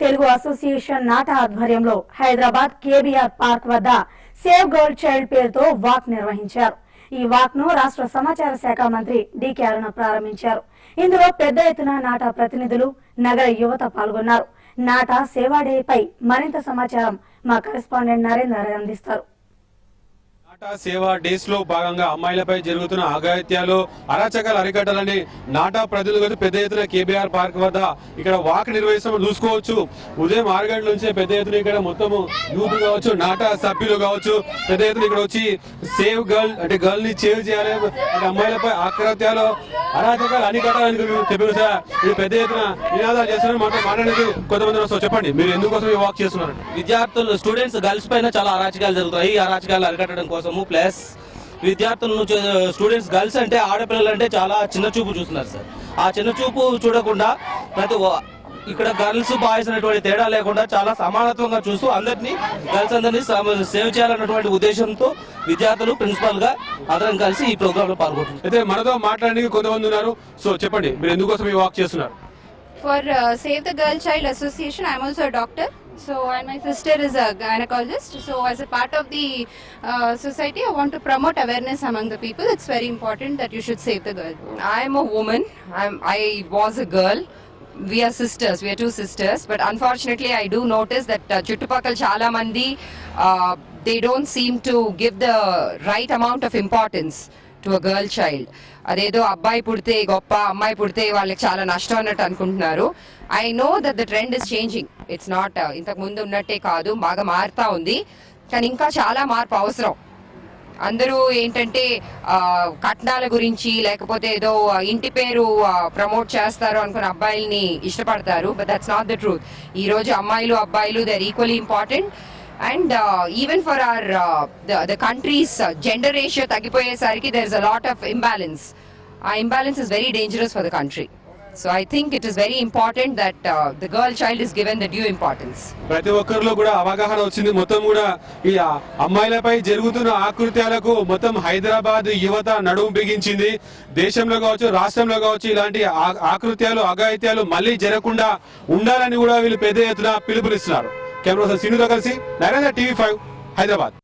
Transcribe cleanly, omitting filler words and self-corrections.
Telugu association నాటా ఆధ్వర్యంలో Hyderabad KBR park వద్ద save girl child పేరుతో వాక్ నిర్వహించారు. ఈ వాక్ ను రాష్ట్ర సమాచార శాఖ మంత్రి డికే అరుణ ప్రారంభించారు. ఇందులో పెద్ద ఎత్తున నాటా ప్రతినిధులు, నగర యువత పాల్గొన్నారు. నాటా సేవా డేపై మరింత సమాచారం మా కరెస్పాండెంట్ నరేందర్ అందిస్తారు. నాటా సేవా డేస్ లో భాగంగా అమ్మాయిలపై జరుగుతున్న అఘాయిత్యాలు, అరాచకాలు అరికట్టాలని నాటా ప్రజలు పెద్ద ఎత్తున కేబీఆర్ పార్క్ వద్ద ఇక్కడ వాక్ నిర్వహిస్తామని చూసుకోవచ్చు. ఉదయం 6 గంటల నుంచే పెద్ద ఎత్తున ఇక్కడ మొత్తము యూత్ కావచ్చు, నాటా సభ్యులు కావచ్చు, పెద్ద ఎత్తున ఇక్కడ వచ్చి సేవ్ గర్ల్ అంటే గర్ల్ ని సేవ్ చేయాలి, అంటే అమ్మాయిలపై అకృత్యాలు, అరాచకాలు అరికట్టాలని ఇది పెద్ద ఎత్తున నినాదాలు చేస్తున్నారు. మాట్లాడేది కొంతమంది వస్తారు. చెప్పండి, మీరు ఎందుకోసం ఈ వాక్ చేస్తున్నారు? విద్యార్థులు, స్టూడెంట్స్, గర్ల్స్ పైన చాలా అరాచకాలు జరుగుతాయి. ఈ అరాచకాలు అరికట్టడం కోసము ప్లస్ విద్యార్థులను, స్టూడెంట్స్, గర్ల్స్ అంటే ఆడపిల్లలు అంటే చాలా చిన్న చూపు చూస్తున్నారు సార్. ఆ చిన్న చూపు చూడకుండా ఇక్కడ గర్ల్స్ బాయ్స్ అనేటువంటి తేడా లేకుండా చాలా సమానత్వంగా చూస్తూ గర్ల్స్ అందరినీ సేవ్ చేయాలన్నటువంటి ఉద్దేశంతో విద్యార్థులు, ప్రిన్సిపల్ గా అందరం కలిసి ఈ ప్రోగ్రామ్ లో పాల్గొంటున్నారు. అయితే మనతో మాట్లాడడానికి కొంతమంది ఉన్నారు. సో చెప్పండి, మీరు ఎందుకోసం ఈ వాక్ చేస్తున్నారు? For Save the Girl Child Association, I am also a doctor. So, and my sister is a gynecologist. So, as a part of the society, I want to promote awareness among the people. It's very important that you should save the girl. I am a woman. I was a girl. We are sisters. We are two sisters. But unfortunately, I do notice that Chuttupakal Chala Mandi, they don't seem to give the right amount of importance to a girl child. అదేదో అబ్బాయి పుడితే గొప్ప, అమ్మాయి పుడితే వాళ్ళకి చాలా నష్టం అన్నట్టు అనుకుంటున్నారు. I know that the trend is changing. It's not ఇంతకు ముందు ఉన్నట్టే కాదు, బాగా మారుతా ఉంది. కానీ ఇంకా చాలా మార్పు అవసరం. అందరూ ఏంటంటే కట్నాల గురించి లేకపోతే ఏదో ఇంటి పేరు ప్రమోట్ చేస్తారు అనుకున్న అబ్బాయిల్ని ఇష్టపడతారు. But that's not the truth. ఈ రోజు అమ్మాయిలు, అబ్బాయిలు, they are equally important. And even for our the country's gender ratio తగ్గిపోయేసరికి there is a lot of imbalance. Imbalance is very dangerous for the country. So I think it is very important that the girl child is given the due importance. ప్రతి ఒక్కరిలో కూడా అవగాహన వచ్చింది. మొత్తం కూడా ఈ అమ్మాయిలపై జరుగుతున్న ఆకృత్యాలకు మొత్తం హైదరాబాద్ యువత నడుము బిగించింది. దేశంలో కావచ్చు, రాష్ట్రంలో కావచ్చు, ఇలాంటి ఆకృత్యాలు, అఘాయిత్యాలు మళ్ళీ జరగకుండా ఉండాలని కూడా వీళ్ళు పెద్ద ఎత్తున పిలుపునిస్తున్నారు. కెమెరా సీనుతో కలిసి నరేంద్ర, TV5 హైదరాబాద్.